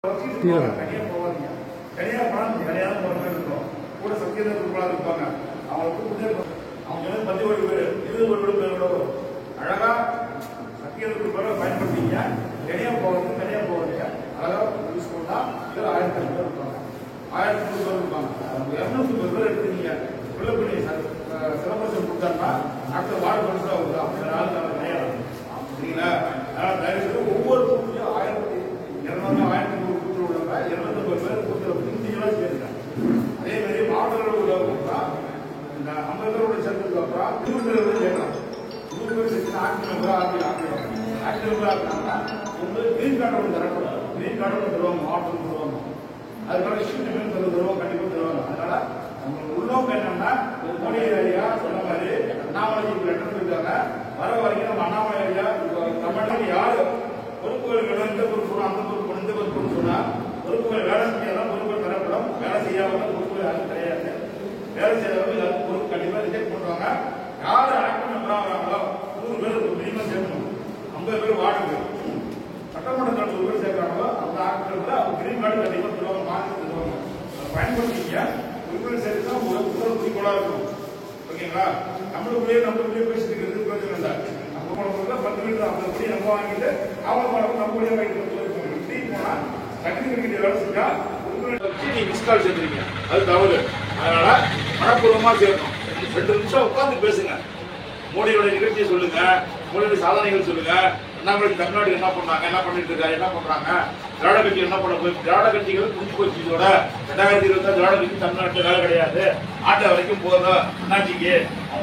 தனியா போவாதீங்க. தனியா போனா தனியான போற மாதிரி இருக்கும். கூட சத்தியதா குரூப்பா இருப்பாங்க. அவங்க கூப்பிட்டே அவங்க வந்து 10 கோடி பேர் 20 கோடி பேர் வரும். அழகா சத்தியதா குரூப்பை பயன்படுத்திங்க. தனியா போவாதீங்க. அழகா யூஸ் பண்ணா இதுல 1000 பேர் இருப்பாங்க. 1000 பேர் இருப்பாங்க. 200 பேர் எடுத்தீங்க. உள்ள போய் சிலபஸ் கொடுத்தாங்கன்னா அடுத்த வார்டு கவுன்சிலா வருது. அந்த நாள் நிறைய சரிங்களா? ஒவ்வொரு கூட்டத்திலும் 1200 1000 கூட்டு உள்ளவங்க 250 பேர் கூட்டு இந்தியா சேர்ந்தாங்க. அதே மாதிரி மாவட்டத்தில் உள்ளவங்க இந்த 50 பேரோட சேர்ந்ததுக்கு அப்புறம் 100 பேர் சேர்க்கலாம். 100 பேர் சேர்த்து ஆக்டிவ் ஆக்கினாங்கன்னா கிரீன் கார்டு ஒன்று தரணும். கிரீன் கார்டு ஒன்று தருவாங்க, மாவட்டத்தில் தருவாங்க. அதுக்கான இஷ்யூ தருவாங்க, கண்டிப்பாக தருவாங்க. அதனால நம்மளுக்கு உள்ளவங்க என்னன்னா மோடி ஐயா சொன்ன மாதிரி அண்ணாமலைக்கு லெட்டர் இருக்காங்க. வர வரைக்கும் நம்ம அண்ணாமலை ஐயா தமிழ்நாடு யாரு பொறுப்புகள் இந்த பொறுப்பு அந்த பொறுப்பு இந்த பொறுப்புன்னு சொன்னா பொறுப்புகள் வேலை செய்யலாம், பொறுப்புகள் தரப்படும். வேலை செய்யாம பொறுப்புகள் யாரும் கிடையாது. வேலை செய்யறவங்க எல்லாருக்கும் பொறுப்பு கண்டிப்பா ரிஜெக்ட் பண்ணுவாங்க. யாரு ஆக்டிவ் மெம்பராகிறாங்களோ 100 பேர் மினிமம் சேர்க்கணும். 50 பேர் வார்டுக்கு சட்டமன்ற 100 பேர் சேர்க்கிறாங்களோ அந்த ஆக்டிவ்ல அவங்க கிரீன் கார்டு கண்டிப்பா தருவாங்க, மாற்றி தருவாங்க. அதை பயன்படுத்திக்க உறுப்பினர் சேர்த்து முதல் குறிக்கோளா இருக்கும். ஓகேங்களா? நம்மளுக்குள்ளேயே பேசிட்டு இருக்கிறது பிரச்சனை இல்லை. நம்ம போனவங்க 10 மீட்டர் 50 கோடி நம்ம வாங்கிட்டு அவங்க போனவங்க நம்ம கோடியா வாங்கிட்டு இப்படி போனா சர்டிபிகேட் வேலை செஞ்சா நீ மிஸ்கால் சேர்த்துறீங்க, அது தவறு. அதனால மனப்பூர்வமா சேர்க்கணும். 2 நிமிஷம் உட்கார்ந்து பேசுங்க. மோடியோட நிகழ்ச்சியை சொல்லுங்க, மோடியோட சாதனைகள் சொல்லுங்க. அண்ணாமலை தமிழ்நாடு என்ன பண்ணாங்க, என்ன பண்ணிட்டு இருக்காரு, என்ன பண்றாங்க, திராவிட கட்சி என்ன பண்ண போய் திராவிட கட்சிகள் புரிஞ்சு போச்சு. இதோட 2026 திராவிட கட்சி தமிழ்நாட்டில் வேலை கிடையாது. ஆட்டை வரைக்கும் போதும் அண்ணாச்சிக்கு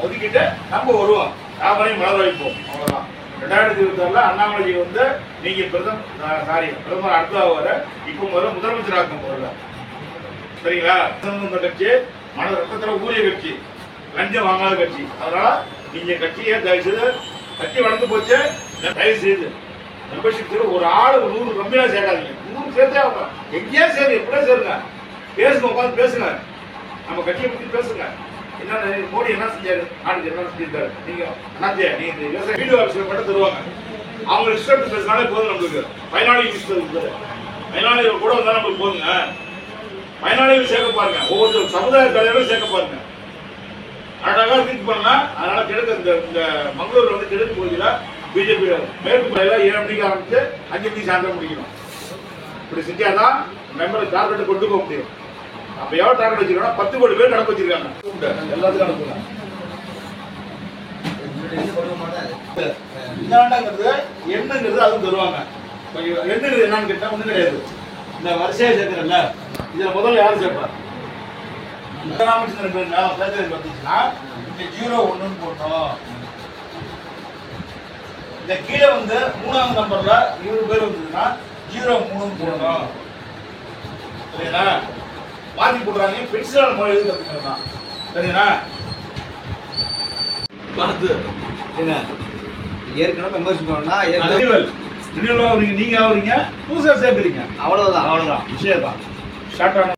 ஒதுக்கிட்டு நம்ம வருவோம், தாமரையும் மலர வைப்போம். அவ்வளவுதான். 2026 அண்ணாமலை வந்து நீங்க பிரதமர் அடுத்த வர இப்ப முதலமைச்சர் ஆக்கும் போறல சரிங்களா? இந்த கட்சி மன ரத்தத்துல ஊரிய கட்சி, லஞ்சம் வாங்காத கட்சி. அதனால நீங்க கட்சியை தயவு செய்து கட்சி வளர்ந்து போச்சு. தயவு செய்து மெம்பர்ஷிப் ஒரு ஆளு 100 கம்மியா சேர்க்காதீங்க. 100 சேர்த்தே ஆகும். எங்கேயா சேரு, எப்படியா சேருங்க, பேசுங்க, உட்காந்து பேசுங்க, நம்ம கட்சியை பத்தி பேசுங்க. என்ன மோடி என்ன செஞ்சாரு, நாட்டுக்கு என்ன செஞ்சிருக்காரு, நீங்க அண்ணாத்தியா நீங்க விவசாய வீடியோ ஆஃபீஸர் மட்டும் தருவாங்க. அவங்க ரிஸ்ட் பேசினாலே போதும். நம்மளுக்கு பயனாளிகள் கூட வந்தா நம்மளுக்கு போதுங்க. பயனாளிகள் சேர்க்க பாருங்க, ஒவ்வொரு சமுதாய தலைவரும் சேர்க்க பாருங்க. அழகாக ரீச் பண்ணலாம். அதனால கிழக்கு இந்த மங்களூர்ல வந்து கிழக்கு பகுதியில பிஜேபி மேற்கு பகுதியில 7 மணிக்கு ஆரம்பிச்சு 5 மணிக்கு சாயந்தரம் முடிக்கணும். இப்படி செஞ்சாதான் மெம்பர் டார்கெட்டை கொண்டு போக முடியும். அப்ப எவ்வளவு டார்கெட் வச்சிருக்காங்க, 10 கோடி பேர் கணக்கு வச்சிருக்காங்க. எல்லாத்துக்கும் அனுப்புங்க. என்னங்கிறது அதுவும் தருவாங்க. என்னங்கிறது என்னன்னு கேட்டா ஒண்ணும் கிடையாது. இந்த வரிசையா சேர்க்கிறல்ல, இதுல முதல்ல யாரும் சேர்ப்பா ராமச்சந்திரன் பேர் வந்துச்சுன்னா இந்த 01 போட்டோம். இந்த கீழே வந்து 3ஆவது நம்பர்ல 20 பேர் வந்ததுன்னா 03 போடணும். சரிங்களா? மாத்தி போடுறாங்க. பென்சிலால் முறை கத்துக்கலாம். சரிங்களா? பார்த்து என்ன ஏற்கனவே மெம்பர்ஷிப் பண்ணா நீங்க ஆகுறீங்க, புதுசா சேர்க்குறீங்க. அவ்வளவுதான் விஷயம் தான். ஸ்டார்ட் ஆன